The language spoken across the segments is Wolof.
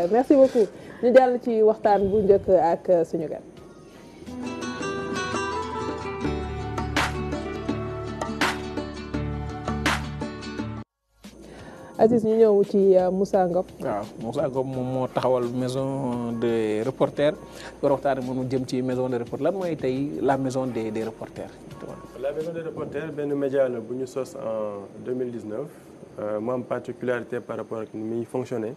merci beaucoup ñu jàll ci waxtaan bu njëkk ak suñu gan. Aziz ñu ñëw ci Moussa Ngom. waaw Moussa Ngom moom moo taxawal maison de reporters war waxtaan mu jëm ci maison de reporters lan mooy tey la maison des reporters. la maison des reporters benn média la bu ñu sos en 2019 mu am particularité par rapport ak ni muy fonctionner.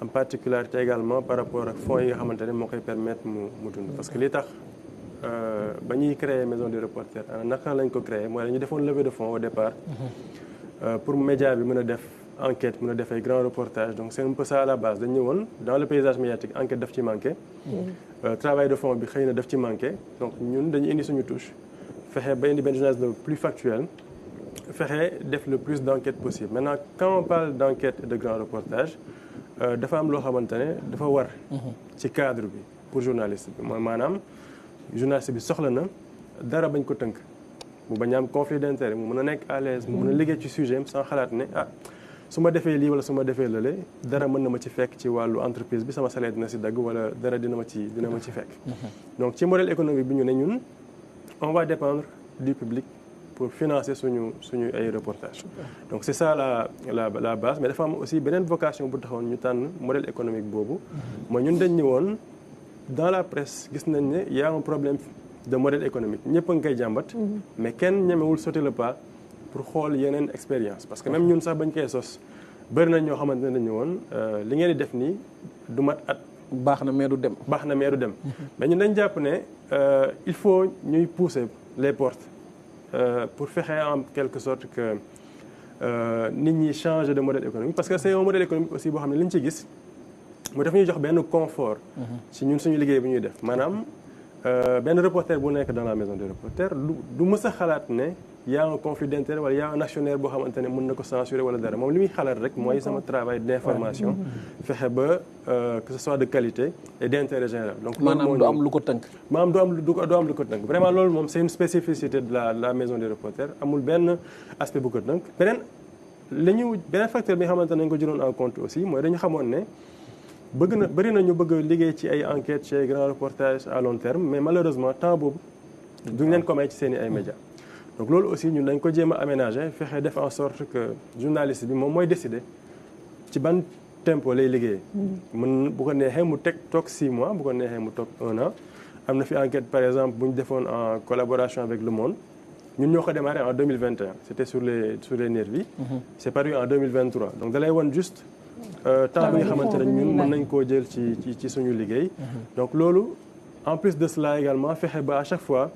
am particularité également par rapport ak fonds yi nga xamante ne moo koy permettre mu dund parce que li tax ba ñuy créer maison des reporters naka lañ ko créer mooy dañu defoon levée de fonds au départ. pour média bi mën a def enquête mën a def ay grands reportages donc c'est un peu ça à la base dañu ñëwoon dans le paysage médiatique enquête daf ci manqué. travail de fond bi xëy na daf ci manqué donc ñun dañu indi suñu touche fexe ba indi benn journalisme le plus factuel fexe def le plus d'enquêtes possible maintenant quand on parle d'enquête et de grands reportages dafa am loo xamante ne dafa war. ci cadre bi pour journaliste bi mooy maanaam journaliste bi soxla na dara bañ ko tënk. mu bañ a am conflit d'intérêt mu mën a nekk à l'aise mu mën a liggéey ci sujet am sans xalaat ne su ma defee lii wala su ma defee lële dara mën na ma ci fekk ci wàllu entreprise bi sama salaire dina si dagg wala dara dina ma ci fekk. donc ci modèle économique bi ñu ne ñun on va dépendre du public pour financer suñu ay reportages. donc c'est ça la base mais dafa am aussi beneen vocation bu taxoon ñu tànn modèle économique boobu. mooy ñun dañ ñëwoon dans la presse gis nañ ne y a un problème de modèle économique ñëpp a ngi koy jàmbat. mais kenn ñemewul sauter le pas pour xool yeneen expérience parce que même ñun sax bañ koy sos bëri nañ ñoo xamante ne dañu woon li ngeen di def nii du mat at. baax na mais du dem. baax na mais du dem. mais ñun dañ jàpp ne il faut ñuy pousser les portes pour fexe en quelque sorte que nit ñi changer de modèle économique parce que c'est un modèle économique aussi boo xam ne li ñu ci gis mooy daf ñuy jox benn confort. ci ñun suñu liggéey bi ñuy def maanaam. benn reporter bu nekk dans la maison des reporters du mës a xalaat ne y a un conflit d'intérêt wala y a un actionnaire boo xamante ne mën na ko censurer wala dara moom li muy xalaat rek mooy sama travail d'information fexe ba que ce soit de qualité et d'intérêt général donc maanaam du am lu ko tënk maanaam du am lu ko tënk vraiment loolu moom c'est une spécificité de la maison des reporters amul benn aspect bu ko tënk beneen facteur bi nga xamante ne nañ ko jëloon en compte aussi mooy dañu xamoon ne bëri na ñu bëgg a liggéey ci ay enquêtes ci ay grands reportages à long terme mais malheureusement temps boobu duñ leen ko may ci seen i ay médias donc loolu aussi ñun dañ ko jéem a aménager fexe def en sorte que journaliste bi moom mooy décider ci ban tempo lay liggéeyee. bu ko neexee mu toog 6 mois bu ko neexee mu toog 1 an am na fi enquête par exemple bu ñu defoon en collaboration avec Le Monde ñun ñoo ko démarré en 2021 c'était sur les nervis. c'est paru en 2023 donc da lay won juste. temps bi nga xamante ne ñun mën nañ koo jël ci suñu liggéey. donc loolu en plus de cela également fexe ba à chaque fois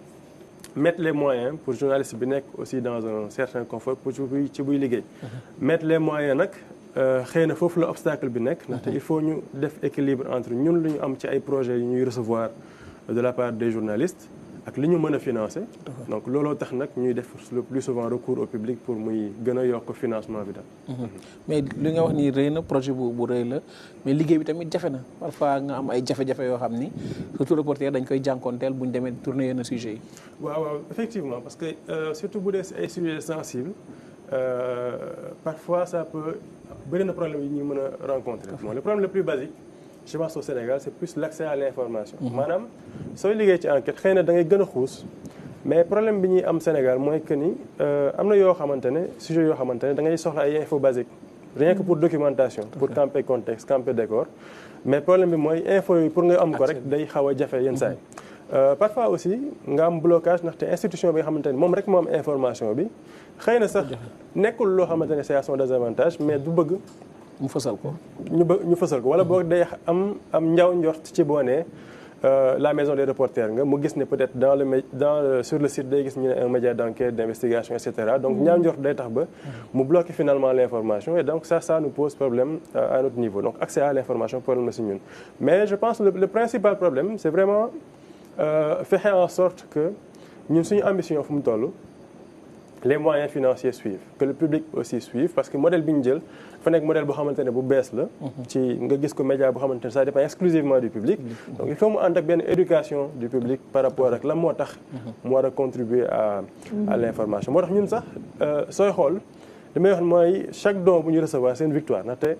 mettre les moyens pour journaliste bi nekk aussi dans un certain confort pour ci buy liggéey. mettre les moyens nag xëy na foofu la obstacle bi nekk. ndaxte il faut ñu def équilibre entre ñun lu ñu am ci ay projets yu ñuy recevoir de la part des journalistes ak li ñu mën a financer. donc looloo tax nag ñuy def le plus souvent recours au public pour muy gën a yokk financement bi daal. mais li nga wax nii rëy na projet bu rëy la mais liggéey bi tamit jafe na parfois nga am ay jafe-jafe yoo xam ni surtout reporter dañ koy jànkoonteel bu ñu demee tourner yenn sujets yi. waaw effectivement parce que surtout bu dee ay sujets sensibles parfois ça peut bëri na problème yi ñuy mën a rencontrer. bon le problème le plus basique. je pense au Sénégal c'est plus l'accès à l'information. maanaam sooy liggéey ci enquête xëy na da ngay gën a xuus mais problème bi ñuy am Sénégal mooy que ni am na yoo xamante ne sujet yoo xamante ne da ngay soxla ay infos basiques rien que pour documentation pour camper contexte camper décor mais problème bi mooy info yi pour nga am ko rek day xaw a jafe yenn saa yi parfois aussi nga am blocage ndaxte institution bi nga xamante ne moom rek moo am information bi xëy na sax nekkul loo xamante ne c'est à son désavantage mais du bëgg mu fësal ko ñu fësal ko wala boog day am njaw njort ci boo nee la maison des reporters nga mu gis ne peut-être sur le site day gis ñu ne un média d'enquête d'investigation et cetera donc ñaaw njort day tax ba mu bloquer finalement l'information et donc ça nous pose problème à notre niveau donc accès à l'information problème la si ñun mais je pense le principal problème c'est vraiment faire en sorte que ñun suñu ambition fu mu toll les moyens financiers suivent que le public aussi suive parce que modèle bi ñu jël dafa nekk modèle boo xamante ne bu bees la ci nga gis ko média boo xamante ne ça dépend exclusivement du public donc il faut mu ànd ak benn éducation du public par rapport ak lan moo tax mu war a contribuer à l'information moo tax ñun sax sooy xool li may wax mooy chaque don bu ñu recevoir c'est une victoire ndaxte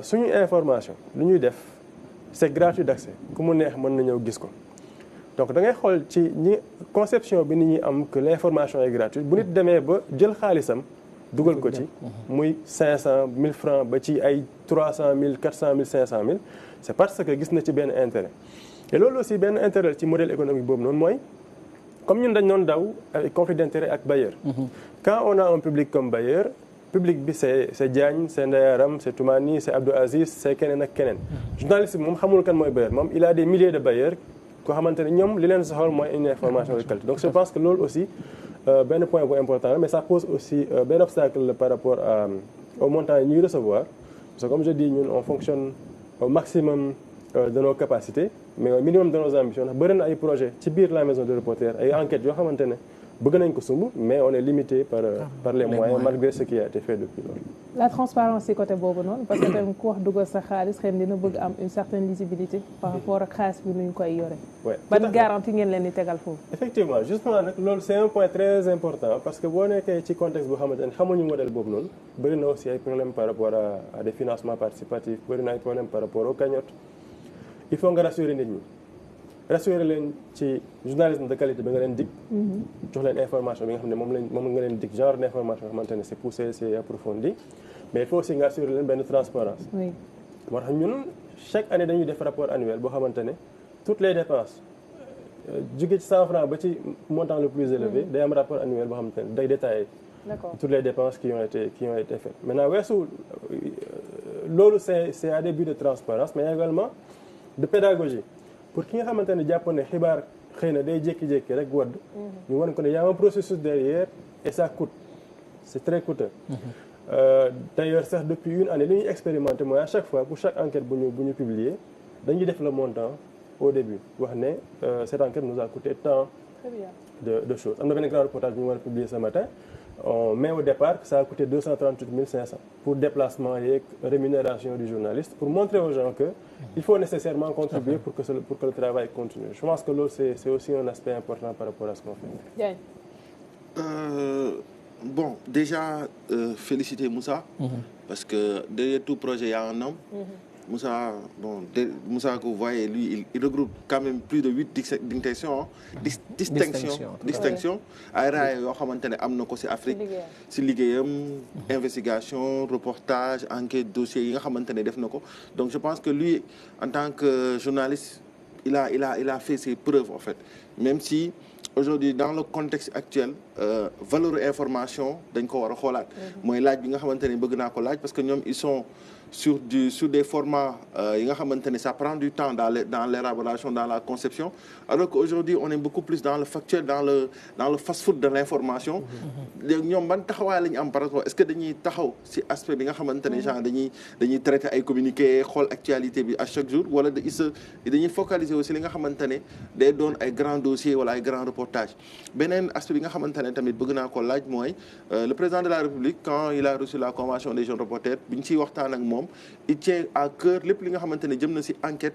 suñu information lu ñuy def c'est gratuit d'accès ku mu neex mën na ñëw gis ko donc da ngay xool ci ñi conception bi nit ñi am que l'information est gratuite bu nit demee ba jël xaalisam dugal ko ci muy 500 1000 francs ba ci ay 300 000 400 000 500 000 c'est parce que gis na ci benn intérêt et loolu aussi benn intérêt ci modèle économique boobu noonu mooy comme ñun dañ doon daw avec conflit d'intérêt ak bailleur quand on a un public comme bailleur public bi c'est Diagne c'est Ndayaram c'est Toumani c'est Abdou Aziz c'est keneen ak keneen journaliste bi moom xamul kan mooy bailleur moom il a des milliers de bailleurs koo xamante ne ñoom li leen soxal mooy une information de qualité donc je pense que loolu aussi benn point bu important la mais ça pose aussi benn obstacle par rapport au montant yi ñuy recevoir parce que comme je dis ñun on fonctionne au maximum de nos capacités mais au minimum de nos ambitions ndax bëri na ay projets ci biir la maison de reporter ay enquêtes yoo xamante ne bëgg nañ ko sumb mais on est limité par les moyens malgré ce qui a été fait depuis lors. La transparence ci côté boobu noonu parce que tamit ku wax dugal sa xaalis xëy na dina bëgg am une certaine lisibilité par rapport ak xaalis bi nuñ koy yore. ban garantie ngeen leen di tegal foofu. effectivement justement nag loolu c'est un point très important parce que boo nekkee ci contexte boo xamante ne xamuñu modèle boobu noonu bëri na aussi ay problèmes par rapport à des financements participatifs bëri na ay problèmes par rapport aux cagnottes il faut nga rassurer nit ñi. rassurer leen ci journalisme de qualité bi nga leen dig jox leen information bi nga xam ne moom nga leen dig genre d'information nga xamante ne c'est poussé c'est approfondi mais il faut aussi nga assurer leen benn transparence moo tax ñun chaque année dañuy def rapport annuel boo xamante ne toutes les dépenses jóge ci 100 francs ba ci montant le plus élevé day am rapport annuel boo xamante ne day détaillé toutes les dépenses qui ont été faites maintenant weesu loolu c'est à des buts de transparence mais également de pédagogie pour ki nga xamante ne jàpp ne xibaar xëy na day jékki-jékki rek wadd ñu wan ko ne y a un processus derrière et ça coûte c'est très coûteux d'ailleurs sax depuis une année li ñuy expérimenté mooy à chaque fois pour chaque enquête bu ñu publier dañuy def le montant au début wax ne cette enquête nous a coûté tant de choses am na benn grand reportage bu ñu war a publier ce matin mais au départ ça a coûté 238 500 pour déplacement yeeg rémunération du journaliste pour montrer aux gens que il faut nécessairement contribuer pour que le travail continue. Je pense que loolu c'est aussi un aspect important par rapport à ce qu'on fait. Bon, déjà féliciter Moussa parce que derrière tout projet il y a un homme. Moussa, Moussa que vous voyez, lui, il regroupe quand même plus de 8 distinctions. ay raaya yoo xamante ne am na ko ci Afrique ci liggéeyam investigation reportage enquête dossier yi nga xamante ne def na ko donc je pense que lui en tant que journaliste il a fait ses preuves en fait même si aujourd'hui dans le contexte actuel valeur information dañ ko war a xoolaat mooy laaj bi nga xamante ne bëgg naa ko laaj parce que ñoom ils sont sur des formats yi nga xamante ne ça prend du temps dans l'élaboration, dans la conception, alors qu'aujourd'hui on est beaucoup plus dans le factuel, dans le fast-food de l'information. ñoom ban taxawaay la ñu am par rapport est-ce que dañuy taxaw ci aspect bi nga xamante ne genre dañuy traiter ay communiqué xool actualité bi à chaque jour wala dañuy focaliser aussi li nga xamante ne day doon ay grands dossiers wala ay grands reportages. beneen aspect bi nga xamante ne tamit bëgg naa ko laaj mooy le président de la République quand il a reçu la convention des jeunes reporters bi ñu ciy waxtaan ak moom il tient à cœur lépp li nga xamante ne jëm na ci enquête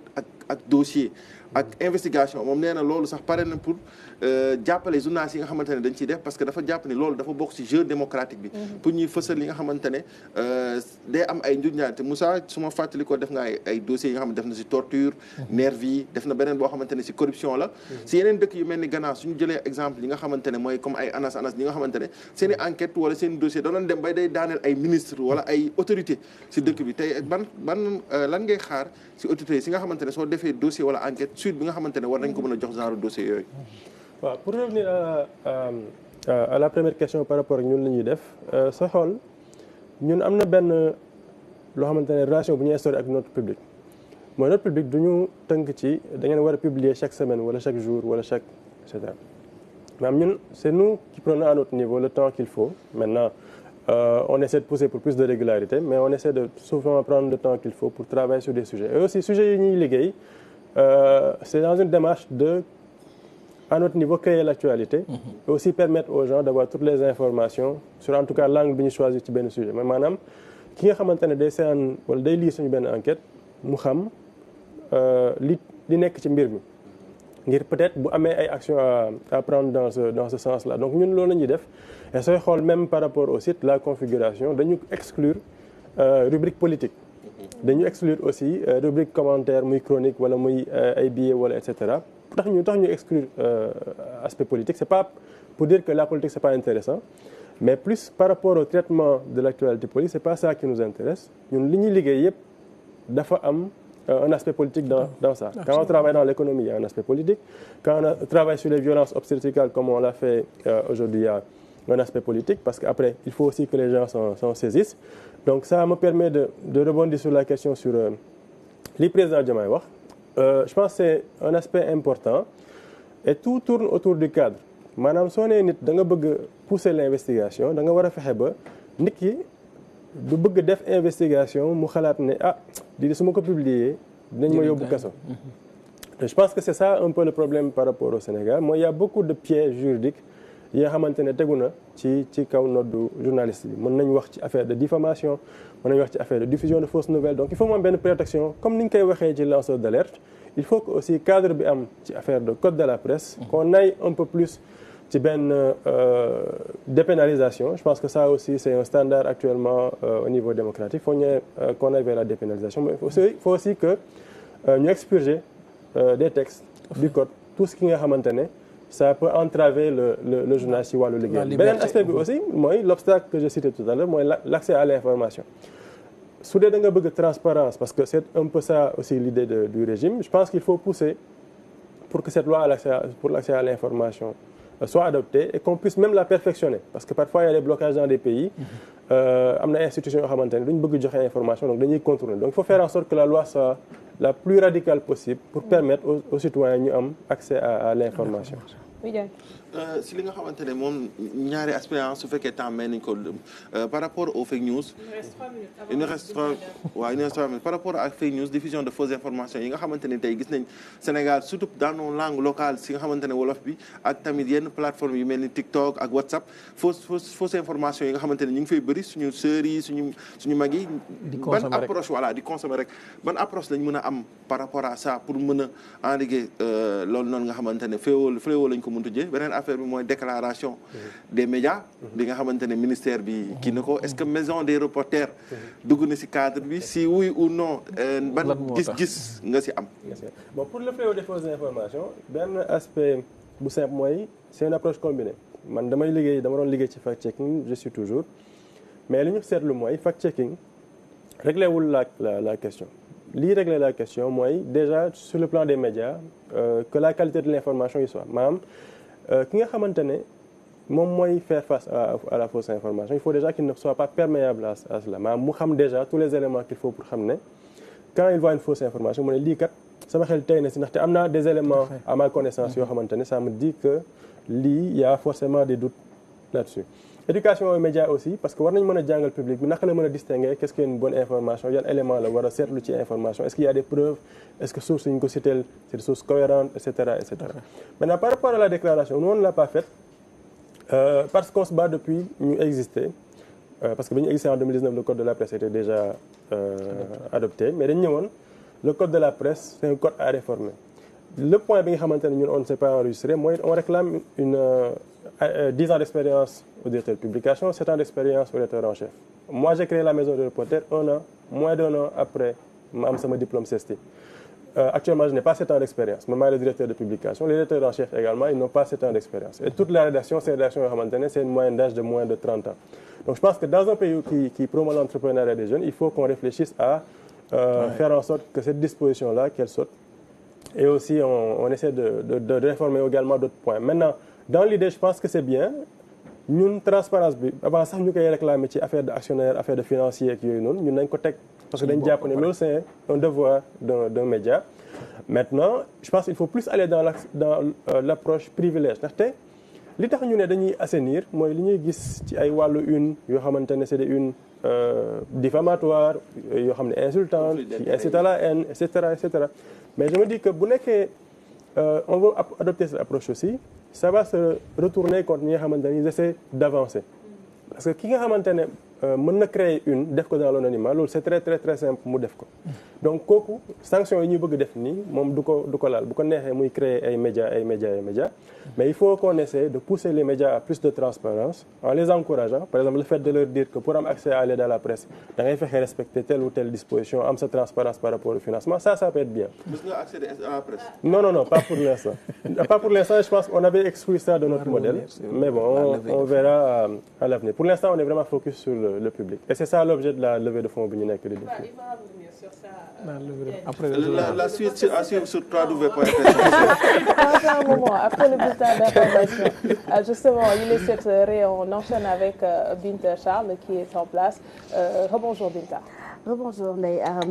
ak dossier ak investigation moom nee na loolu sax pare na pour jàppale journalistes yi nga xamante ne dañ ciy def parce que dafa jàpp ni loolu dafa bokk ci jeu démocratique bi pour ñuy fësal li nga xamante ne day am ay njurñaar te Moussa su ma fàttali ko def nga ay dossiers yi nga xam ne def na ci torture nervi def na beneen boo xamante ne ci corruption la ci yeneen dëkk yu mel ni Ghana suñu jëlee exemple yi nga xamante ne mooy comme ay anas ñi nga xamante ne seen i enquête wala seen i dossier danoon dem bay day daaneel ay ministre wala ay autorité ci dëkk bi tey ban lan ngay xaar ci autorité si nga xamante ne soo defee dossier wala enquête suite bi nga xamante ne war nañ ko mën a jox genre dossier yooyu. waaw pour revenir à la première question par rapport ak ñun la ñuy def sa xool ñun am na benn loo xamante ne relation bu ñu instauré ak notre public mooy notre public du ñu tënk ci da ngeen war a publier chaque semaine wala chaque jour wala chaque et cetera maanaam ñun c'est nous qui prenons à notre niveau le temps qu'il faut maintenant on essaie de pousser pour plus de régularité mais on essaie de souvent prendre le temps qu'il faut pour travailler sur des sujets et aussi sujets yi ñuy liggéey c'est dans une démarche de à notre niveau créer l'actualité et aussi permettre aux gens d'avoir toutes les informations sur en tout cas l'angle bi ñu choisir ci benn sujet mais maanaam ki nga xamante ne day seetaan wala day lire suñu benn enquête mu xam li nekk ci mbir mi ngir peut-être bu amee ay actions à prendre dans ce sens-là donc ñun loolu la ñuy def et sooy xool même par rapport au site la configuration dañu exclure rubrique politique dañu exclure aussi rubrique commentaire muy chronique wala muy ay billets wala et cetera tax ñu exclure aspect politique c'est pas pour dire que la politique c'est pas intéressant mais plus par rapport au traitement de l'actualité politique c'est pas ça qui nous intéresse ñun li ñuy liggéey yëpp dafa am un aspect politique dans ça. Quand on travaille dans l'économie, il y a un aspect politique. Quand on travaille sur les violences obstétricales, comme on l'a fait aujourd'hui, il y a un aspect politique, parce qu'après, il faut aussi que les gens s'en saisissent. Donc ça me permet de rebondir sur la question sur le président Diomaye wax. Je pense que c'est un aspect important. Et tout tourne autour du cadre. Maanaam soo nee nit da nga bëgg pousser l'investigation da nga war a fexe ba nit ki du bëgg def investigation mu xalaat ne di su ma ko publier dinañ ma yóbbu kaso. Je pense que c'est ça un peu le problème par rapport au Sénégal mooy il y a beaucoup de pièges juridiques yi nga xamante ne tegu na ci kaw noddu journaliste bi mën nañu wax ci affaire de diffamation mën nañu wax ci affaire de diffusion de fausses nouvelles donc il faut mu am benn protection comme ni ñu koy waxee ci lanceur d'alerte il faut que aussi cadre bi am ci affaire de code de la presse qu'on aille un peu plus ci benn dépénalisation je pense que ça aussi c'est un standard actuellement au niveau démocratique faut ñu qu'on aille vers la dépénalisation mais il faut aussi que ñu expurger des textes du code tout ce qui nga xamante ne ça peut entraver le journaliste ci wàllu liggéey beneen aspect bi aussi mooy l'obstacle que je citais tout à l'heure mooy l'accès à l'information su dee da nga bëgg transparence parce que c'est un peu ça aussi l'idée du régime je pense qu'il faut pousser pour que cette loi pour l'accès à l'information soit adoptée et qu'on puisse même la perfectionner parce que parfois il y a des blocages dans des pays am na institutions yoo xamante ne duñ bëgg joxe information donc dañuy contourner donc il faut faire en sorte que la loi soit la plus radicale possible pour permettre aux citoyens ñu am accès à l'information. si li nga xamante ne moom ñaari aspect su fekkee temps may nañ ko par rapport aux fake news. il nous reste 3 minutes par rapport à fake news diffusion de fausses informations yi nga xamante ne tey gis nañ Sénégal surtout dans nos langues locales si nga xamante ne wolof bi ak tamit yenn plateformes yu mel ni TikTok ak WhatsApp fausse information yi nga xamante ne ñu ngi fay bëri suñu sœurs yi suñu mag yi. ban approche di consommer rek ban approche lañ mën a am par rapport à ça pour mën a endiguer loolu noonu nga xamante ne fléau lañ ko mën a tujjee beneen affaire bi mooy déclaration des médias bi nga xamante ne ministère bi kii na ko est-ce que maison des reporters dugg na ci cadre bi si oui ou non ban gis-gis nga ci am. Bon pour le fléau des fausses informations benn aspect bu simple mooy c'est une approche combinée man dama doon liggéey ci fact-checking je suis toujours mais li ñu seetlu mooy fact-checking réglé wul la question lii régler la question mooy déjà sur le plan des médias que la qualité de l'information y soit maanaam ki nga xamante ne moom mooy faire face à la fausse information il faut déjà qu'il ne soit pas perméable à cela maanaam mu xam déjà tous les éléments qu'il faut pour xam ne quand il voit une fausse information mu ne lii kat sama xel tey na si ndaxte am naa des éléments à ma connaissance yoo xamante ne ça me dit que lii y a forcément des doutes là-dessus. Éducation aux médias aussi parce que war nañu mën a jàngal public bi naka la mën a distinguer qu'est-ce qu'est une bonne information yan élément la war a seetlu ci information est-ce qu'il y a des preuves est-ce que source yi ñu ko citeel c'est des sources cohérentes et cetera et cetera. Maintenant par rapport à la déclaration nous on ne l'a pas faite parce qu'on se bat depuis ñu exister parce que bi ñu existé en 2019 le code de la presse était déjà adopté mais dañu ñëwoon le code de la presse c'est un code à réformer le point bi nga xamante ne ñun on ne s'est pas enregistré mooy on réclame 10 ans d'expérience au directeur de publication, 7 ans d'expérience au rédacteur en chef. Moi, j'ai créé la maison de reporter moins d'un an après ma am sama diplôme CESTI. Actuellement, je n'ai pas 7 ans d'expérience. Moi, le directeur de publication, les rédacteurs en chef également, ils n'ont pas 7 ans d'expérience. Et toute la rédaction, c'est une rédaction c'est une moyenne d'âge de moins de 30 ans. Donc, je pense que dans un pays qui promeut l'entrepreneuriat des jeunes, il faut qu'on réfléchisse à faire en sorte que cette disposition-là, qu'elle saute. Et aussi, on essaie de réformer également d'autres points. Maintenant, dans l'idée je pense que c'est bien ñun transparence bi avant sax ñu koy réclamer ci affaire d'actionnaire affaire de financier ak yooyu noonu ñun nañ ko teg parce que dañ jàpp ne loolu c'est un devoir d'un média maintenant je pense qu'il faut plus aller dans l'approche privilège ndaxte li tax ñu ne dañuy assainir mooy li ñuy gis ci ay wàllu une yoo xamante ne c'est des unes diffamatoires yoo xam ne insultantes qui incitent à la haine et cetera mais je me dis que bu nekkee on veut adopter cette approche aussi ça va se retourner contre ñi nga xamante ne ils essaient d'avancer parce que ki nga xamante ne mën na créer une def ko dans l'anonymat loolu c'est très très très simple mu def ko donc kooku sanction yi ñuy bëgg def nii moom du ko laal bu ko neexee muy créer ay médias mais il faut qu'on essaie de pousser les médias à plus de transparence en les encourageant par exemple le fait de leur dire que pour am accès à l'aide à la presse da ngay fexe respecter telle ou telle disposition am sa transparence par rapport au financement ça peut être bien. Est-ce que accéder à la presse? Non, pas pour l'instant. Pas pour l'instant, je pense qu'on avait exclu ça de notre modèle. Mais bon, on verra à l'avenir. Pour l'instant, on est vraiment focus sur le public. Et c'est ça l'objet de la levée de fonds bi ñu nekk di def. Après la suite à suivre sur www.presse. À un moment, après le bulletin d'information, justement, il est 7h et on enchaîne avec Binta Charles qui est en place. Rebonjour Binta. Rebonjour Ndeye Arame.